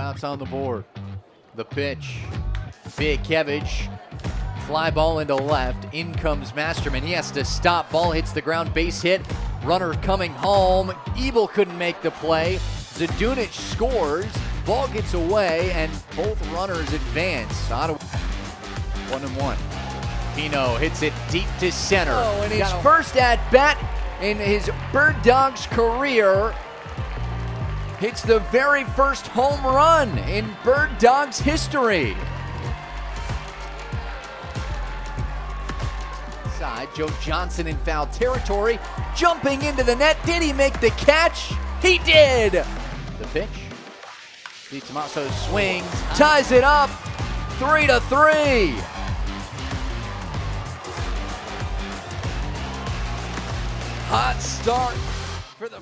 stops on the board. The pitch. Big Kevich. Fly ball into left. In comes Masterman. He has to stop. Ball hits the ground. Base hit. Runner coming home. Ebel couldn't make the play. Zdunic scores. Ball gets away, and both runners advance. Ottawa 1-1. Pino hits it deep to center. Oh, in his first at-bat in his Bird Dawgs career, hits the very first home run in Bird Dawgs history. Side, Joe Johnson in foul territory, jumping into the net. Did he make the catch? He did! The pitch. Di Tommaso swings, ties it up, 3-3. Hot start for the